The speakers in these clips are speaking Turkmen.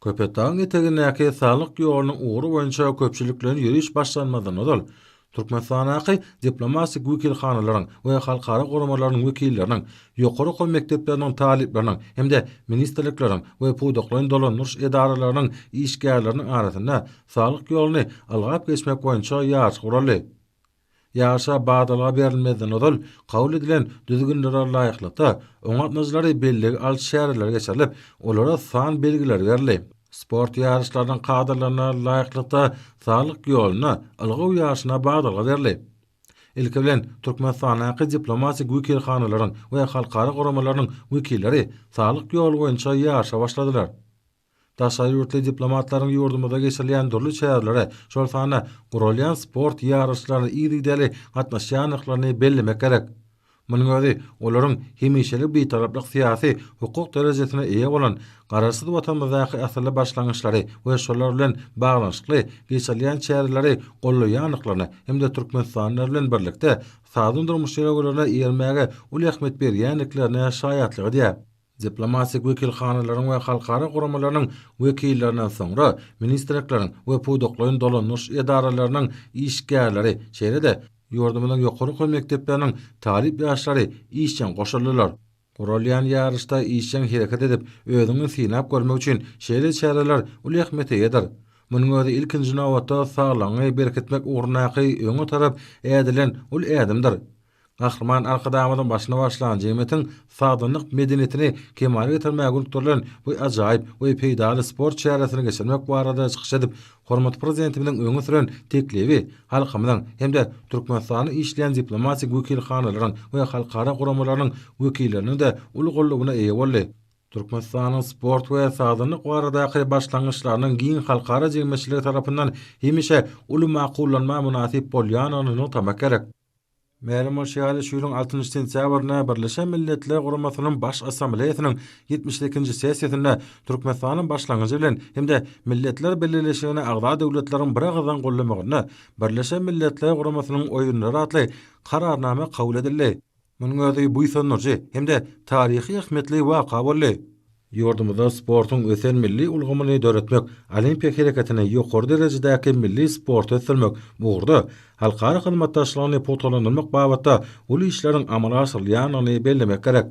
Köpetağın etegindäki sağlyk ýolunyň uğru boýunça köpçüliklerin ýürüýüş başlanmadan odal. Türkmenistanaky diplomatik wekilhanalaryň we halkara goramalarnyň wekilleriniň, ýokary oky mekdepleriniň talipleriniň hemde ministrlikleriň we puwdaklaryň dolanýyş edaralarynyň işgärleriniň arasynda sağlyk ýoluny algap geçmek boýunça ýaş guraly. Ýaşa badalyga berilmeden odal kabul edilen düzgünlere laýyklykda oňatmajlary belli al şäherlerge geçirilip, olara san belgiler berildi. Sport ýarışlarynyň kadrlaryna laýyklykda sağlyk ýoluna algaw ýaşyna badalyga berildi. Ilki bilen Türkmenistanaky diplomatik wekilhanalaryň we halkara goramalarynyň wekilleri sağlyk ýolu boýunça ýaşa başladylar. Daşary ýurtly diplomatlaryň ýurdumyzda geçirilýän durly şäherlere şol sana gurulýan sport ýarışlaryny ýigdili gatnaşýanlyklaryny bellemek gerek. Munyň özi olaryň hemişelik bir taraplyk syýasy hukuk derejesine eýe bolan garaşsyz watanmyzdaky asly başlangyçlary we şolar bilen baglanyşykly geçirilýän şäherleri gollaýanlyklaryny hemde Türkmenistanlar bilen birlikde sazyn durmuş ýerlerine ýermäge uly ähmet berýänliklerine şaýatlygy diýär. Diplomatik wekilhanalaryň we halkara goramalarynyň wekillerinden soňra ministrlikleriň we puwdaklaryň dolanýyş edaralarynyň işgärleri şeýle-de ýurdumynyň ýokary oky mekdepleriniň talip ýaşlary işçen goşuldylar. Gurulýan ýarışda işçen hereket edip özüni synap görmek üçin şeýle çäreler uly ähmet eder. Munyň özi ilkinji nowatda saglaňy berketmek ugrunaky öňe tarap ädilen ul ädimdir. Gahrman arkadamyň başyna başlanan jemgyýetiň sagdynyk medeniýetini kemale getirmäge ulgurlan bu ajaýyp we peýdaly sport şäheresine geçirmek barada çykyş edip, hormat prezidentimiň öňe süren teklibi halkymyň hemde Türkmenistany işleýän diplomatik wekilhanalaryň we halkara goramalarynyň wekilleriniň de uly gollugyna eýe boldy. Türkmenistanyň sport we sagdynyk baradaky başlangyçlarynyň giň halkara jemgyýetçiligi tarapyndan hemişe uly makullanma münasip bolýanyny tamak gerek. Mälim o şeýle şuýlyň 6 sentýabrynda Birleşen Milletler Guramasynyň baş assambleýasynyň 72-nji sessiýasynda Türkmenistanyň başlangyjy bilen hemde Milletler Birleşigine agza döwletleriň bir agzan gollamagyny Birleşen Milletler Guramasynyň oýunlary atly kararname kabul edildi. Munyň özi bu ýsonurjy hemde taryhy ähmetli waka boldy. Ýurdumyzda sportyň ösen milli ulgamyny döretmek, olimpiya hereketine ýokary derejedäki milli sport ösürmek, buğurda halkara hyzmatdaşlygyny potalandyrmak babatda uly işleriň amala aşyrylýanyny bellemek gerek.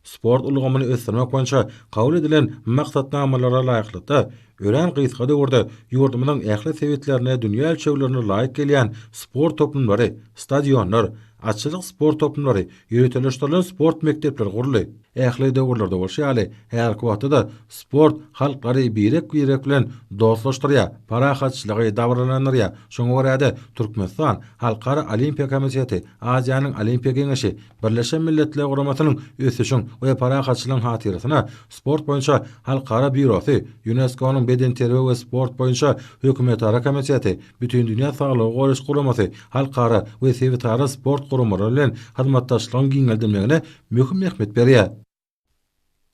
Sport ulgamyny ösürmek boýunça kabul edilen maksatnamalara laýyklykda ören gysga döwürde ýurdumynyň ähli sebetlerine dünýä ölçeglerine laýyk gelýän sport toplumlary, stadionlar, açylyk sport toplumlary, ýönetilýän sport mekdepleri guruldy. Ähli döwürlerde bolşaly, her wagtda sport halkary birek bilen dostlaşdyrýar, parahatçylygy dawranýar. Şoňa görä Türkmenistan Halkara Olimpiya Komiteti, Aziýanyň Olimpiya Geňeşi, Birleşen Milletler Guramasynyň ösüşiň we parahatçylygyň hatyrasyna sport boýunça halkara bürosy, UNESCO-nyň beden terbiýe we sport boýunça hökümetara komiteti, bütün dünýä saglygy goýuş guramasy, halkara we sebetara sport guramalary bilen hyzmatdaşlygyň giňeldirmegine möhüm ähmet berýär.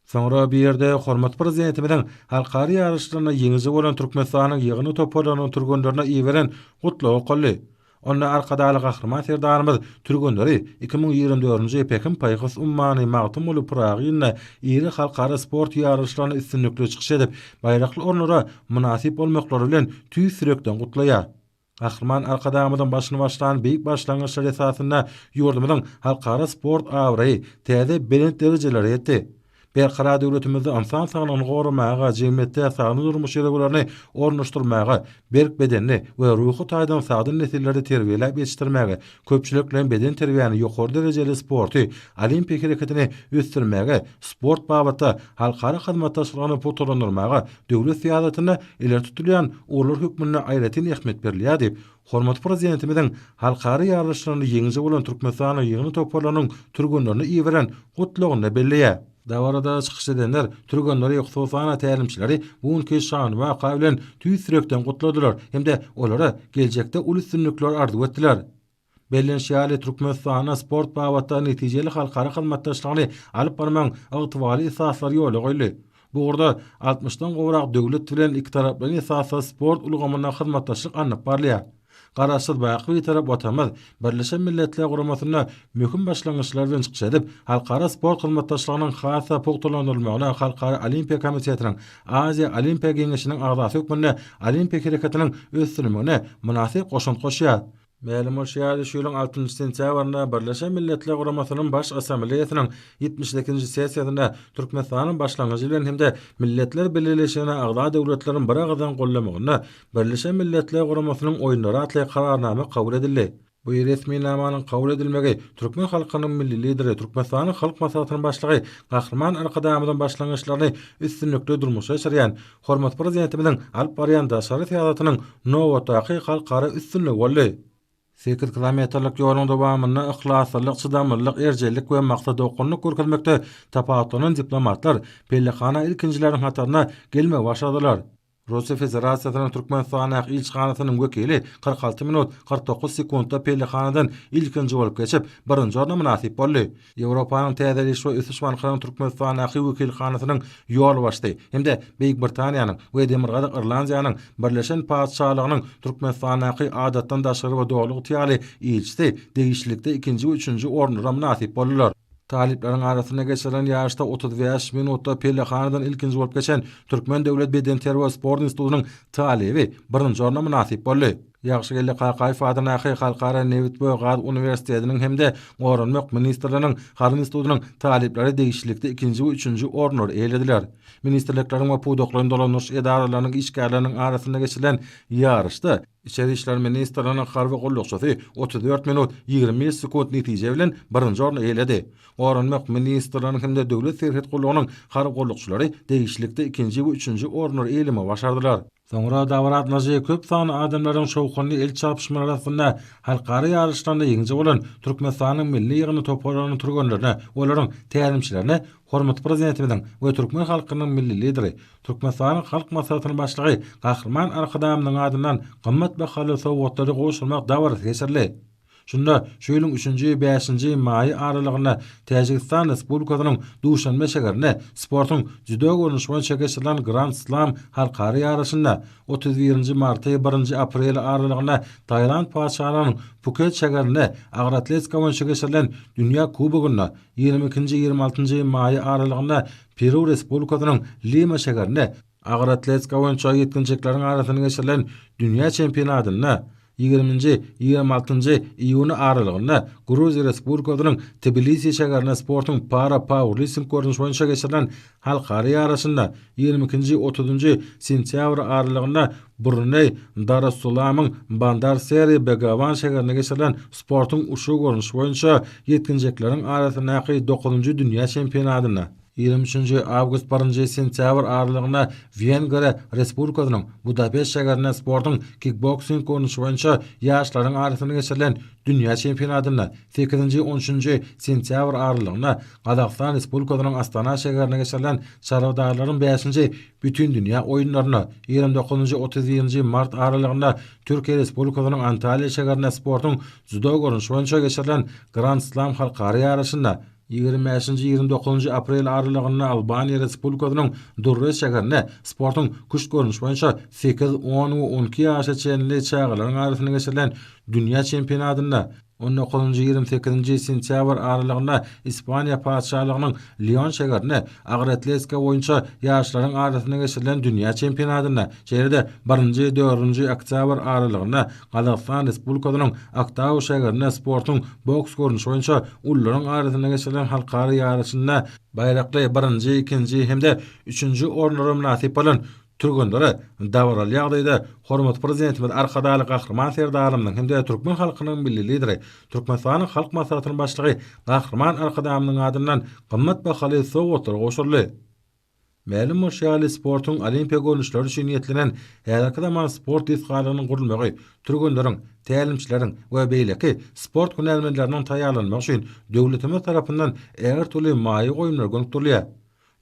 Soňra bir ýerde hormat prezidentimiň halkary ýarışlaryna ýeňiji bolan Türkmenistanyň ýygyny toparlanyň türgünlerine iýeren gutlagy golly. Onda arkadaly gahrman serdarymyz türgünleri 2024-nji Pekin paýgys ummany magtym bolup Pragyna ýeri halkara sport ýarışlaryny üstünlikli çykyş edip, baýrakly ornlara munasip bolmaklary bilen tüý sürekden gutlaýar. Gahrman arkadamyň başyna başlanan beýik başlangyçlar esasynda ýurdumyň halkara sport awry täze belent derejelere ýetdi. Berqara döwletimizde insan saglygyny goramaga, jemgyýetde saglyk durmuş ýerlerini ornaşdyrmaga, berk bedenni we ruhy taýdan sagdyn nesilleri terbiýelep ýetişdirmäge, köpçüliklen beden terbiýany ýokary derejeli sporty, olimpiya hereketini ösdürmäge, sport babatda halkara hyzmatdaşlygyny potalandyrmaga, döwlet syýasatyna ileri tutulýan ular hökmüne aýratyn ähmet berilýär diýip, hormat prezidentimiň halkara ýarışlaryny ýeňiji bolan Türkmenistanyň ýygyny toparlanyň türgünlerini iýeren gutlagyny belleýär. Dawarada çykyş edenler türgünleri ýoksusana tälimçileri buňky şan we gaýlen tüý sürekden gutladylar hemde olara geljekde uly üstünlikler arzuw etdiler. Bellenşýäli Türkmenistana sport babatda netijeli halkara hyzmatdaşlygyny alyp barmaň agtywaly esaslary ýoly goýdy. Bu urda 60-dan gowrak döwlet bilen iki taraply esasy sport ulgamyna hyzmatdaşlyk anyp barlýar. Garaşsyl baky bir tarap otamaz. Birleşen Milletler Guramasyna möhüm başlangyçlar bilen çykyş edip, halkara sport hyzmatdaşlygynyň hasa pogtalanylmagyna Halkara Olimpiya Komitetiniň Aziya Olimpiya Geňeşiniň agzasy hökmünde olimpik hereketiniň ösdürmegine münasip goşunt goşýar. Mälim o şeýle şuýlyň 6-njy sentýabrynda Birleşen Milletler Guramasynyň baş assambleýasynyň 72-nji sessiýasynda Türkmenistanyň başlangyjy bilen hemde Milletler Birleşigine agza döwletleriň bir agadan gollamagyna Birleşen Milletler Guramasynyň oýunlary atly kararnama kabul edildi. Bu resmi namanyň kabul edilmegi Türkmen halkynyň milli lideri Türkmenistanyň halk maslahatynyň başlygy Gahrman Arkadamyň başlangyçlaryny üstünlikde durmuşa sürýän hormat prezidentimiň alyp barýan daşary syýasatynyň nowatdaky halkara üstünligi boldy. 8 kilometrlik ýoluň dowamyny ihlaslyk, çydamlyk, erjelik we maksat okunlyk görkezmekde tapawutynyň diplomatlar Pellehana ilkinjileriň hataryna gelme başladylar. Russiya Federasiýasynyň Türkmenistana ilçhanasynyň wekili 46 minut 49 sekundda Pellehanadan ilkinji bolup geçip, birinji orna münasip boldy. Ýewropanyň täzeliş we üsüşmanlygynyň Türkmenistana wekilhanasynyň ýol başdy. Hemde Beýik Britaniýanyň we Demirgazyk Irlandiýanyň Birleşen Padşahlygynyň Türkmenistana adatdan daşary we dogry tiýaly ilçisi degişlikde ikinji we üçünji ornlara münasip boldylar. Talipleriň arasyna geçiren ýaşda 35 minutda Pellehanadan ilkinji bolup geçen Türkmen Döwlet Beden Ter we Sport Institutynyň talibi birinji orna münasip boldy. Ýagşy gelle Kakay Fadyna Halkara Nevit Boýgaz Uniwersitetiniň hemde Gorunmak ministrlerining Harun Institutynyň talipleri degişlikde ikinji we üçünji ornları eýlediler. Ministrlikleriň we pudoklaryň dolanyş edaralarynyň işgärleriniň arasynda geçilen ýarışda İçeri İşler Ministrliğinin harbi gollukçysy 34 minut 20 sekund netije bilen birinji orny eýledi. Gorunmak ministrliğiniň hemde döwlet serhet gollugynyň harbi gollukçylary degişlikde ikinji we üçünji ornları eýleme başardylar. Soňra dawrat nazy köp sany adamlaryň şowkuny el çapışmalar arasynda halkara ýarışlarda ýeňje bolan Türkmenistanyň milli ýygyny toparlanan turganlaryna, olaryň tälimçilerine hormat prezidentimiň we türkmen halkynyň milli lideri Türkmenistanyň halk maslahatynyň başlygy Gahrman Arkadamyň adyndan gymmat bahaly sowgatlary goşulmak dawrat geçirli. Şunda şu ýylyň 3-nji 5-nji maý aralygyna Täjikistan Respublikasynyň Duşanbe şäherine sportyň judo görnüşi boýunça geçirilen Grand Slam halkara ýarışynda 31-nji marty 1-nji aprel aralygyna Taýland padşahynyň Phuket şäherine agyr atletika boýunça geçirilen Dünýä Kubogyna 22-nji 26-njy maý aralygyna Peru Respublikasynyň Lima şäherine agyr atletika boýunça ýetginçekleriň arasyna geçirilen Dünýä çempionatyna 20-nji 26-njy iýuny aralygyna Gruziýa Respublikasynyň Tbilisi şäherine sportyň para powerlifting görnüşi boýunça geçirilen halkara ýarışynda 22-nji 30-njy sentýabr aralygyna Brunei Darussalamyň Bandar Seri Begawan şäherine geçirilen sportyň uşu görnüşi boýunça ýetginçekleriň arasyna 9-njy dünýä çempionatyna 23 avgust 1 sentyabr aralygyna Vengriýa Respublikasynyň Budapest şäherine sportyň kickboxing görnüşi boýunça ýaşlaryň arasyna geçirilen dünýä çempionatyna 8-13 sentyabr aralygyna Gazaqstan Respublikasynyň Astana şäherine geçirilen Şarabdarlaryň 5-nji bütün dünýä oýunlaryna 29-31 mart aralygyna Türkiýe Respublikasynyň Antalya şäherine sportyň judo görnüşi boýunça geçirilen Grand Slam halkara ýarışynda 25-29 aprel aralygyna Albaniýa Respublikasynyň Durrës şäherine sportyň kuş görnüşi boýunça 8, 10 we 12 ýaşa çenli çağlaryň arasyna geçirilen dünýä çempionatyna 19-28 sentyabr aralygyna Ispaniýa padşahlygynyň Lyon şäherine agyr atletika boýunça ýaşlaryň arasyna geçirilen dünýä çempionatyna şeýle 1-nji 4-nji oktyabr aralygyna Gazaqstan Respublikasynyň Aktaw şäherine sportyň boks görnüşi boýunça ullaryň arasyna geçirilen halkara ýarışynda baýrakly 1-nji, 2-nji hemde 3-nji ornlara münasip bolan turgunlary dawraly ýagdaýda hormat prezidentimiz Arkadaly Gahrman Serdarymyň hemde türkmen halkynyň milli lideri Türkmenistanyň halk maslahatynyň başlygy Gahrman Arkadamyň adyndan gymmat bahaly sowgatlar goşuldy. Mälim şäherli sportyň olimpiya görnüşleri üçin ýetlenen Härakadaman sport isgalynyň gurulmagy turgunlaryň, tälimçileriň we beýleki sport günelmeleriniň taýýarlanmagy üçin döwletimiz tarapyndan äger türlü maý oýunlar göňtürlýär.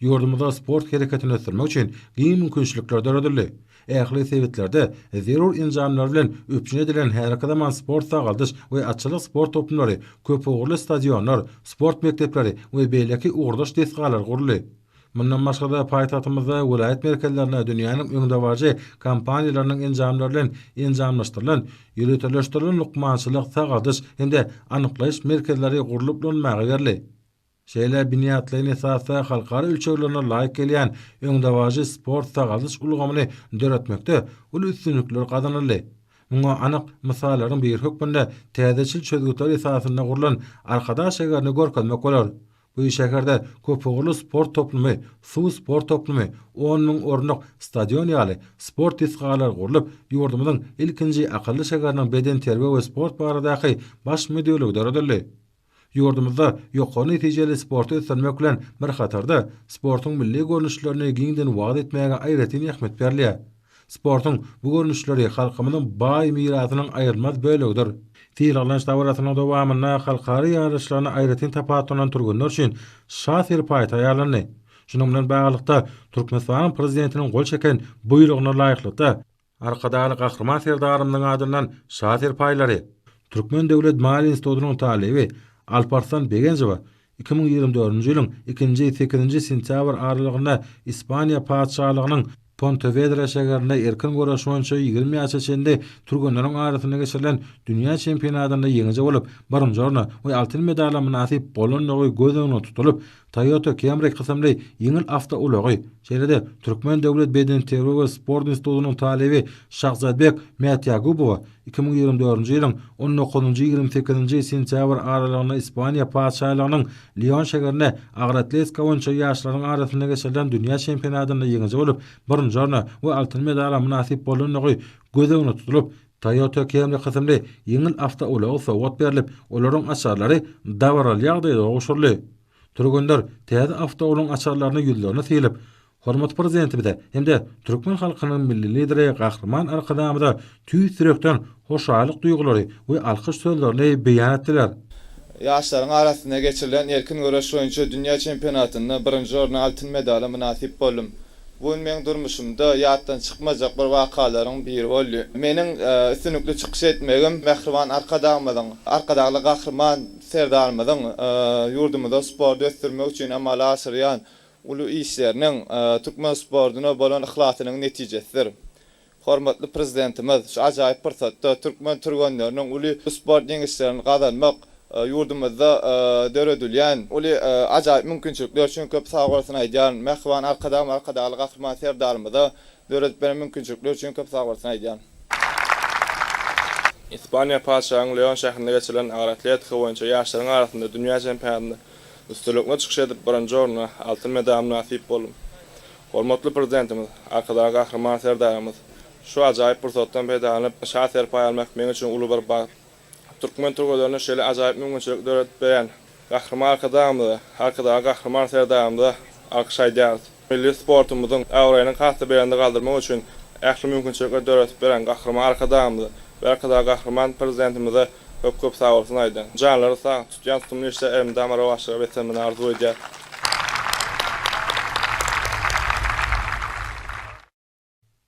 Ýurdumyzda sport hereketini ösdürmek üçin giň mümkinçilikler döredildi. Ähli sebetlerde zerur injamlar bilen öpçün edilen Härakadaman sport sagaldyş we atçylyk sport topumlary, köp ugurly stadionlar, sport mekdepleri we beýleki ugurdaş desgalar guruldy. Mundan başga da paýtagtymyzda vilayet merkezlerine dünýäniň öňdewaji kampaniýalarynyň enjamlary bilen enjamlaşdyrylan, ýürütüleşdirilen lukmançylyk, tagadys hende anyklaýyş merkezleri gurulyp bolmagy berli. Şeýle binýatlaryň esasy halkara ölçeglerine laýyk gelýän öňdewaji sport tagadys ulgamyny döretmekde ul üstünlikler kazanyldy. Muňa anyk mysallaryň bir hökmünde täzeçil çözgütler esasynda gurulan arkadaş şäherini görkezmek bolar. Bu şäherde köp ogurly sport toplumy, suw sport toplumy, 10 000 ornuk stadion ýaly sport isgalary gurulyp, ýurdumyzyň ilkinji akylly şäheriniň beden terbiýe we sport baradaky baş müdürligi döredildi. Ýurdumyzda ýokary netijeli sporty ösürmek bilen bir hatarda sportyň milli görnüşlerini giňden wagt etmäge aýratyn ähmet berilýär. Sportyň bu görnüşleri halkymyzyň baý mirasynyň aýrylmaz bölegidir. Tiýraglan dawratynyň dowamyna halkary ýarışlaryna aýratyn tapatunan turgunlar üçin şahsyr paýta ýalandy. Şunun bilen baglykda Türkmenistan prezidentiniň gol çeken buýrugyna laýyklykda arkadaly gahrman serdarymyň adyndan şahsyr paýlary Türkmen Döwlet Mali Institutynyň talibi Alparslan Begenjewa 2024-nji ýylyň 2-8 sentýabr aralygynda Ispaniýa paçalygynyň Pontevedra şäherinde erkin goraş boýunça 20 ýaş içinde turgunlaryň arasyna geçirilen dünýä çempionatynda ýeňici bolup, barynjy orna we altyn medala munasip bolanyny göz öňüne tutulup, Toyota Camry kysymly ýeňil awtoulogy, şeýle-de Türkmen Döwlet Beden Terbiýe we Sport Institutynyň talibi Şahzatbek Mätýagubow 2024-nji ýylyň 19-28 sentýabr aralygynda Ispaniýa paçalygynyň Lyon şäherinde agratletika boýunça ýaşlaryň arasyna geçirilen dünýä çempionatynda ýeňici bolup, barynjy orna we altyn medala munasip bolanyny göz öňüne tutulup, Toyota Camry kysymly ýeňil awtoulogy sowgat berilip, olaryň açarlary dawral ýagdaýda oşurly. Turgunlar täze awtoulogyň açarlaryny ýüzlerine silip, hormat prezidentimize hemde Türkmen halkynyň milli lideri gahrman arkadamyda tüý sürekden hoşalyk duýgulary we alkyş sözlerini beýan etdiler. Ýaşlaryň arasyna geçirilen erkin göreş boýunça dünýä çempionatynda birinji orna altyn medala munasip boldum. Bu meň durmuşymda ýatdan çykmajak bir wakalaryň biri boldy. Meniň üstünlikli çykyş etmegim Mähriban arkadaly gahrman serdarymyzyň ýurdumyzda sport ösdürmek üçin amal asyrýan ulu işleriniň Türkmen sportyna bolan ihlasanyň netijesidir. Hormatly prezidentimiz şu ajaýyp pyrsatda Türkmen turgunlarynyň ulu sport ýeňişlerini gazanmak ýurdumyzda döredilýän ulu ajaýyp mümkinçilikler üçin köp sag bolsun aýdýan Mähriban arkadaly gahrman serdarymyza döredip beren mümkinçilikler üçin köp sag bolsun aýdýan. İspaniýa paçalygynyň Lyon şäherinde geçirilen agratletika boýunça ýaşlaryň arasynda dünýä çempionatynda üstünlikle çykyş edip birinji orna altyn medal nasip boldum. Hormatly prezidentimiz, arkadaly gahrman serdarymyz şu ajaýyp pursatdan beýdanyp şahsyr paý almak meň üçin uly bir bagy. Türkmen turgunlaryna şeýle ajaýyp mümkinçilik döredip beren gahrman arkadaly gahrman serdarymyza alkyş aýdýar. Milli sportumyzyň awraýyny hasty berende galdyrmak üçin ähli mümkinçilikler döredip beren gahrman arkadaly gahrman prezidentimize köp sag bolsun aýdýan. Janlary sag tutýan tutumly işler elimde amara başlyga betemini arzu edýär.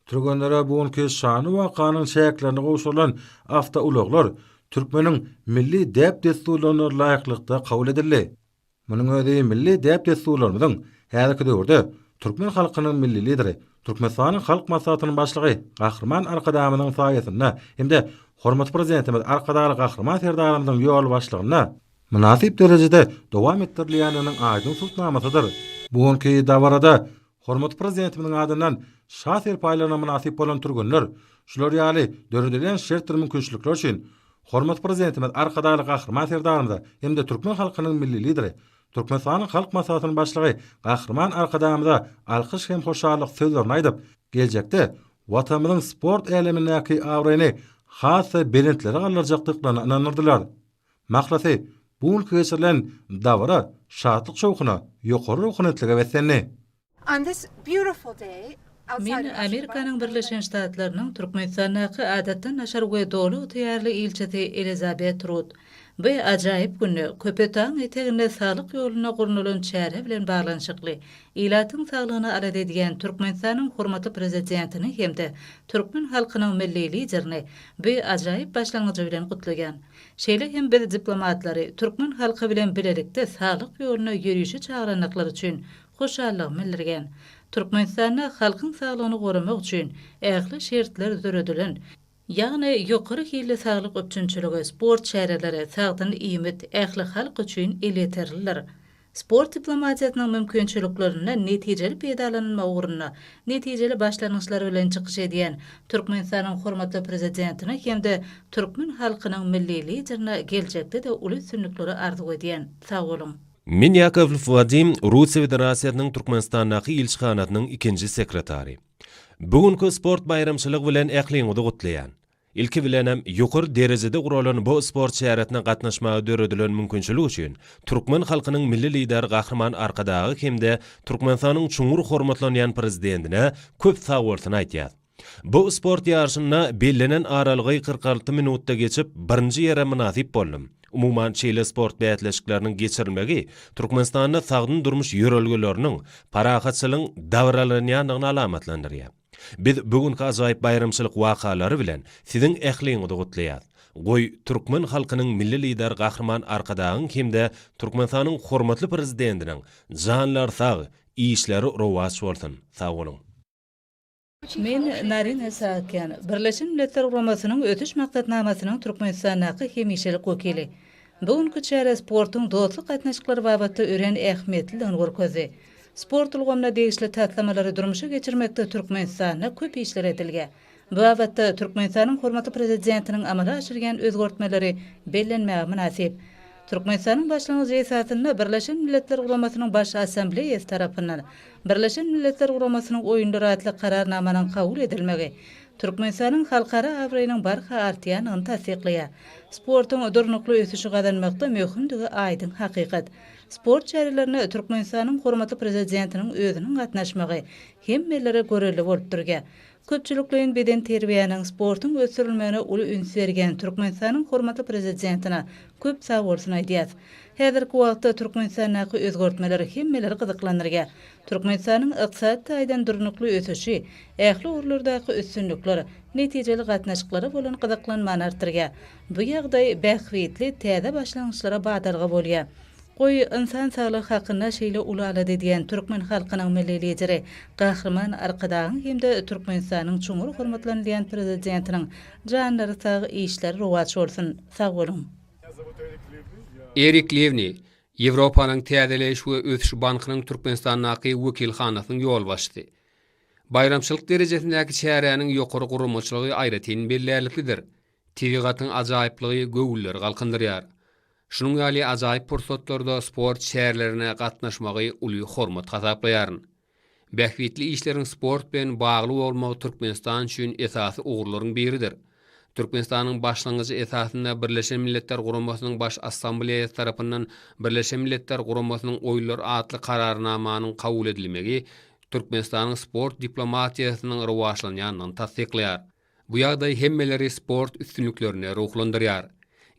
Turgunlara bugunky şany wakanyň şäklerini gowşulan awtouloglar Türkmeniň milli däp desturlaryna laýyklykda kabul edildi. Munyň özi milli däp desturlarymyzyň häzirki döwürde Türkmen halkynyň milli lideri, Türkmenistanyň halk maslahatynyň başlygy gahrman arkadamynyň saýasynda hemde hormat prezidentimiz arkadaly gahrman serdarymyzyň ýol başlygyna munasip derejede dowam etdirilýäniniň aýdyn tutnamasydyr. Bugunky dawarada hormat prezidentimiň adyndan şahsyr paýlaryna munasip bolan turgunlar şular ýaly döredilýän şertler mümkinçilikler üçin hormat prezidentimiz arkadaly gahrman serdarymyza hemde Türkmen halkynyň milli lideri, Türkmenistanyň halk maslahatynyň başlygy gahrman arkadamyza alkyş hem hoşalyk sözlerini aýdyp, geljekde watanymyzyň sport elemindäki awraýyny hasy belentleri galarjakdyklaryna inanyrdylar. Maksady bu geçirilen dawra şatlyk şowkuny ýokary ruhanyetlige wetsenni. On this beautiful day, Men Amerikanyň Birleşen Ştatlarynyň Türkmenistanaky adatdan naşar we dolu tayarly ilçesi Elizabeth Root. Bu ajaýyp günü köpetaň eteginde salyk ýoluna gurnulan çäre bilen baglanşykly. Ilatyň saglygyna arad edýän Türkmenistanyň hormatly prezidentini hemde Türkmen halkynyň milli liderini bu ajaýyp başlangyjy bilen gutlagan. Şeýle hem biz diplomatlary Türkmen halky bilen bilelikde salyk ýoluna ýürüýüşi çağıranyklar üçin hoşallygy bildirgen. Türkmenistanda halkyň saglygyny goramak üçin ägli şertler döredilen. Ýagny ýokary hille saglyk öpçünçüligi sport şäherleri sagdyny iýmit ägli halk üçin eleterliler. Sport diplomatiýasynyň mümkinçiliklerini netijeli peýdalanma ugruna netijeli başlanýşlar bilen çykyş edýän Türkmenistanyň hormatly prezidentine hemde türkmen halkynyň milli liderine geljekde de uly üstünlikleri arzu edýän. Sag bolun. Min Yakovlev Vadim, Rusiya Federasyanynyň Türkmenistandaky ilçihanatynyň 2-nji sekretary. Bugünkü sport bayramçylygy bilen ähliňi gutlaýan. İlki bilenem ýokary derejede guralan bu sport şäheretine gatnaşmagy döredilen mümkinçilik üçin türkmen halkynyň milli lider gahrman arkadagy hemde Türkmenistanyň çuňur hormatlanýan prezidentine köp sag bolsun aýtýar. Bu sport ýarşyna bellenen aralygy 46 minutda geçip birinji ýere münasip boldum. Umuman çeýle sport bätleşikleriniň geçirilmegi Türkmenistanda sagdyn durmuş ýörelgeleriniň parahatçylygyň dawralanýandygyny alamatlandyrýar. Biz bugünkü ajaýyp bayramçylyk wakalary bilen siziň ähliňizi gutlaýar. Goý türkmen halkynyň milli lider gahrman arkadagyň hemde Türkmenistanyň hormatly prezidentiniň janlar sag, işleri rowaç bolsun. Sag bolun. Men Narin Sakyan, Birleşen Milletler Guramasynyň ötüş maksatnamasynyň Türkmenistanaky hemişelik wekili. Bugünkü çäre sportyň dostlyk gatnaşyklary babatda ören ähmiýetliligini görkezdi. Sport ulgamna degişli tatlamalary durmuşa geçirmekde Türkmenistana köp işler edilge. Bu babatda Türkmenistanyň hormatly prezidentiniň amala aşyrgan özgörtmeleri bellenmäge münasip. Türkmenistanyň başlangyç esasyna Birleşen Milletler Guramasynyň baş assambleýasy tarapyndan Birleşen Milletler Guramasynyň oýunlary atly kararnamanyň kabul edilmegi Türkmenistanyň halkara awrynyň barha artýanyny tasdikleýär. Sportyň durnukly ösüşi gadanmakda möhümdigi aýdyn hakykat. Sport şäherlerini Türkmenistanyň hormatly prezidentiniň özüniň gatnaşmagy hemmelere göreli bolup durýar. Köpçüliklerin beden terbiýanyň sportyň ösürilmegine uly üns bergen Türkmenistanyň hormatly prezidentine köp sag bolsun aýdýar. Häzirki wagtda Türkmenistanaky özgörtmeleri hemmeleri gyzyklandyrýar. Türkmenistanyň ykdysat taýdan durnukly ösüşi, ähli urlardaky üstünlikler, netijeli gatnaşyklary bolan gyzyklanmany artdyrýar. Bu ýagdaý bähwetli täze başlangyçlara badalga bolýar. Goý insan saglygy hakyna şeýle ulala diýen türkmen halkynyň milli lideri gahrman arkadagyň hemde Türkmenistanyň çuňur hormatlanýan prezidentiniň janlary sag işleri rowaç bolsun. Sag bolun. Erik Levni, Ýewropanyň Täzeleş we Ösüş bankynyň Türkmenistanaky wekilhanasynyň ýolbaşçysy. Bayramçylyk derejesindäki şäheräniň ýokary gurulmaçylygy aýratyn belläliklidir. Tebigatyň ajaýyplygy göwüller galkındyrýar. Şunun ýaly ajaýyp pursatlarda sport şäherlerine gatnaşmagy uly hormat hasaplaýaryn. Bähwetli işleriň sport bilen bagly bolmagy Türkmenistan üçin esasy ugurlaryň biridir. Türkmenistanyň başlangyjy esasynda Birleşen Milletler Guramasynyň baş assambleýasy tarapyndan Birleşen Milletler Guramasynyň oýullar atly kararnamanyň kabul edilmegi Türkmenistanyň sport diplomatiýasynyň rowaçlanýanyny tasdikleýär. Bu ýagdaý hemmeleri sport üstünliklerini ruhlandyrýar.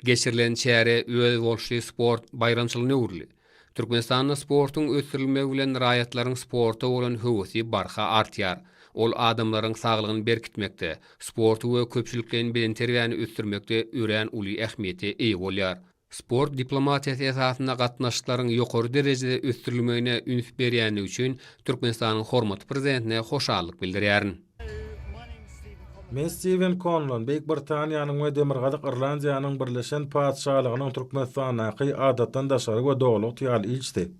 Geçirilen çäre öz bolşy sport bayramçylygyna urly. Türkmenistanda sportyň ösürilmegi bilen raýatlaryň sporta bolan höwesi barha artýar. Ol adamlaryň saglygyny berkitmekde, sporty we köpçüliklerin beden terbiýany ösdürmekde ören uly ähmiýeti eýe bolýar. Sport diplomatiýasy esasyna gatnaşyklaryň ýokary derejede ösdürilmegine üns berýänligi üçin Türkmenistanyň hormatly prezidentine hoşallyk bildirýärin. Men Steven Conlon, Beýik Britaniýanyň we Demirgazyk Irlandiýanyň birleşen padşahlygynyň Türkmenistanaky adatdan daşary we doguluk ýaly ilçisi.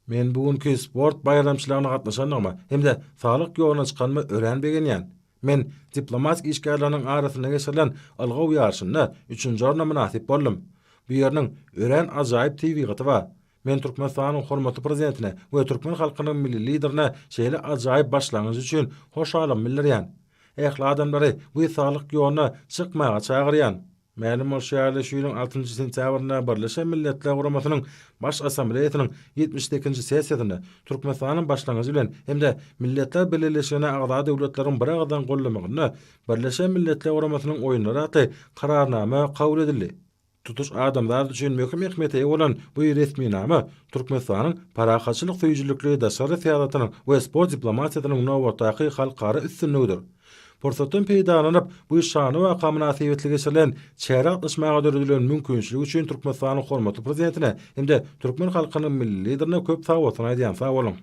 Men bugünkü sport bayramçylygyna gatnaşandygyma hemde saglyk ýoluna çykanma örenbegenýän. Men diplomatik işgärleriň arasyna geçirilen algaw ýarşyna 3-nji orna münasip boldum. Bu ýerniň ören ajaýyp tebigaty bar. Men Türkmenistanyň hormatly prezidentine we türkmen halkynyň milli liderine şeýle ajaýyp başlangyç üçin hoşalyk bildirýän. Ähli adamlary bu saglyk ýoluna çykmaga çagyrýan. Mälim bolşýarly şu ýylyň 6-njy sentýabrynda Birleşen Milletler Guramasynyň baş assambleýasynyň 72-nji sessiýasynda Türkmenistanyň başlangyjy bilen hemde Milletler Birleşigine agda döwletleriň bir agadan gollamagyny Birleşen Milletler Guramasynyň oýunlary atly kararnama kabul edildi. Tutuş adamlar üçin möhüm ähmiýete bolan bu resmi nama Türkmenistanyň parahatçylyk söýüjülükleri daşary syýasatynyň we sport diplomatiýasynyň nowatdaky halkara üstünligidir. Pursatyn peýdalanyp bu şany we kamynasybetli geçirilen çäre atnaşmaga döredilen mümkinçiligi üçin Türkmenistanyň hormatly prezidentine hemde türkmen halkynyň milli liderine köp sag bolsun aýdýan. Sag bolun.